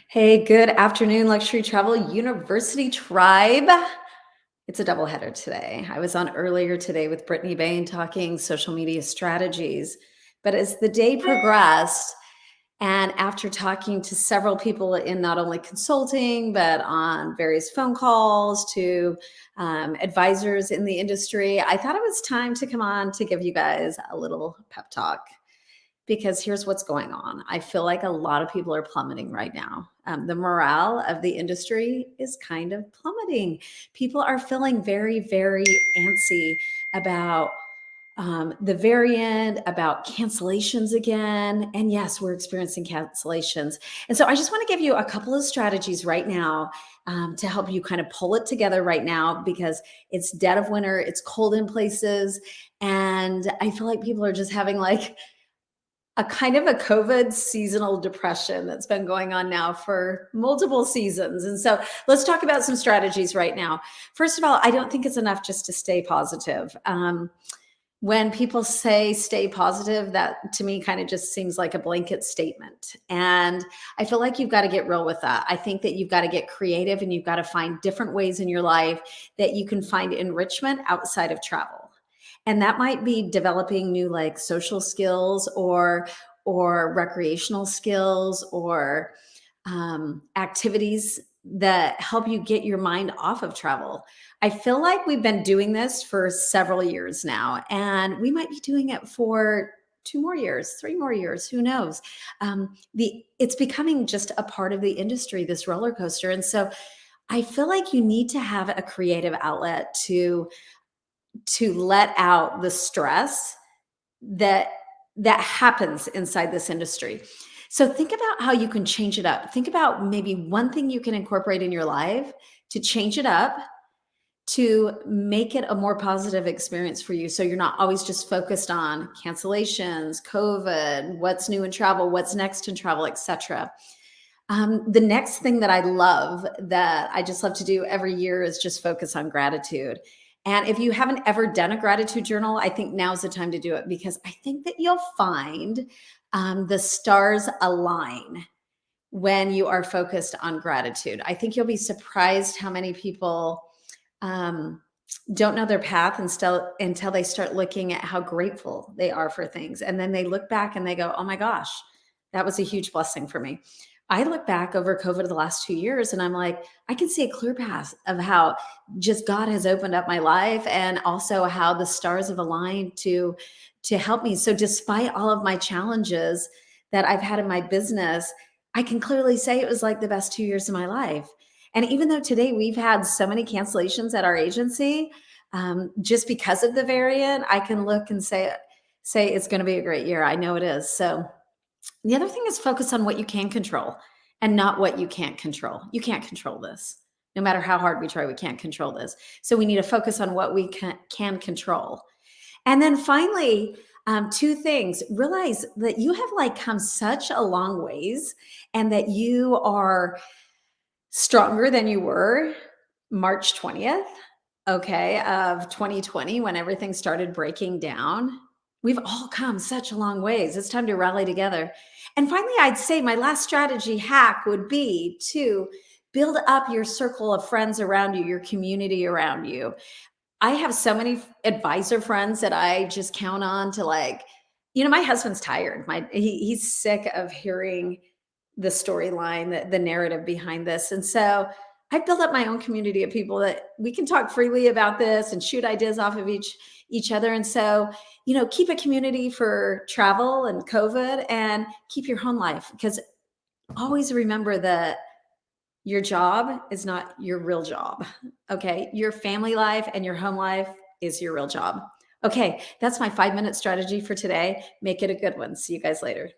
Hey, good afternoon, Luxury Travel University Tribe. It's a doubleheader today. I was on earlier today with Brittany Bain talking social media strategies. But as the day progressed, and after talking to several people in not only consulting, but on various phone calls to advisors in the industry, I thought it was time to come on to give you guys a little pep talk because here's what's going on. I feel like a lot of people are plummeting right now. The morale of the industry is kind of plummeting. People are feeling very, very antsy about the variant, about cancellations again. And yes, we're experiencing cancellations. And so I just want to give you a couple of strategies right now to help you kind of pull it together right now because it's dead of winter, it's cold in places. And I feel like people are just having like a kind of a COVID seasonal depression that's been going on now for multiple seasons. And so let's talk about some strategies right now. First of all, I don't think it's enough just to stay positive. When people say stay positive, that to me kind of just seems like a blanket statement. And I feel like you've got to get real with that. I think that you've got to get creative and you've got to find different ways in your life that you can find enrichment outside of travel. And that might be developing new like social skills or recreational skills or activities that help you get your mind off of travel. I feel like we've been doing this for several years now, and we might be doing it for 2 more years, 3 more years, who knows? It's becoming just a part of the industry, this roller coaster. And so I feel like you need to have a creative outlet to let out the stress that that happens inside this industry. So think about how you can change it up. Think about maybe one thing you can incorporate in your life to change it up to make it a more positive experience for you. So you're not always just focused on cancellations, COVID, what's new in travel, what's next in travel, etc. The next thing that I love that I just love to do every year is just focus on gratitude. And if you haven't ever done a gratitude journal, I think now's the time to do it because I think that you'll find the stars align when you are focused on gratitude. I think you'll be surprised how many people um, don't know their path until they start looking at how grateful they are for things. And then they look back and they go, oh my gosh, that was a huge blessing for me. I look back over COVID the last 2 years and I'm like, I can see a clear path of how just God has opened up my life and also how the stars have aligned to help me. So despite all of my challenges that I've had in my business, I can clearly say it was like the best 2 years of my life. And even though today we've had so many cancellations at our agency, just because of the variant, I can look and say it's going to be a great year. I know it is. So the other thing is focus on what you can control and not what you can't control. You can't control this. No matter how hard we try, we can't control this. So we need to focus on what we can control. And then finally, two things. Realize that you have like come such a long ways and that you are stronger than you were March 20th, okay, of 2020 when everything started breaking down. We've all come such a long ways. It's time to rally together. And finally, I'd say my last strategy hack would be to build up your circle of friends around you, your community around you. I have so many advisor friends that I just count on to like, my husband's tired. He's sick of hearing the storyline, the narrative behind this. And so I've built up my own community of people that we can talk freely about this and shoot ideas off of each other. And so, keep a community for travel and COVID and keep your home life because always remember that your job is not your real job. Okay. Your family life and your home life is your real job. Okay. That's my 5-minute strategy for today. Make it a good one. See you guys later.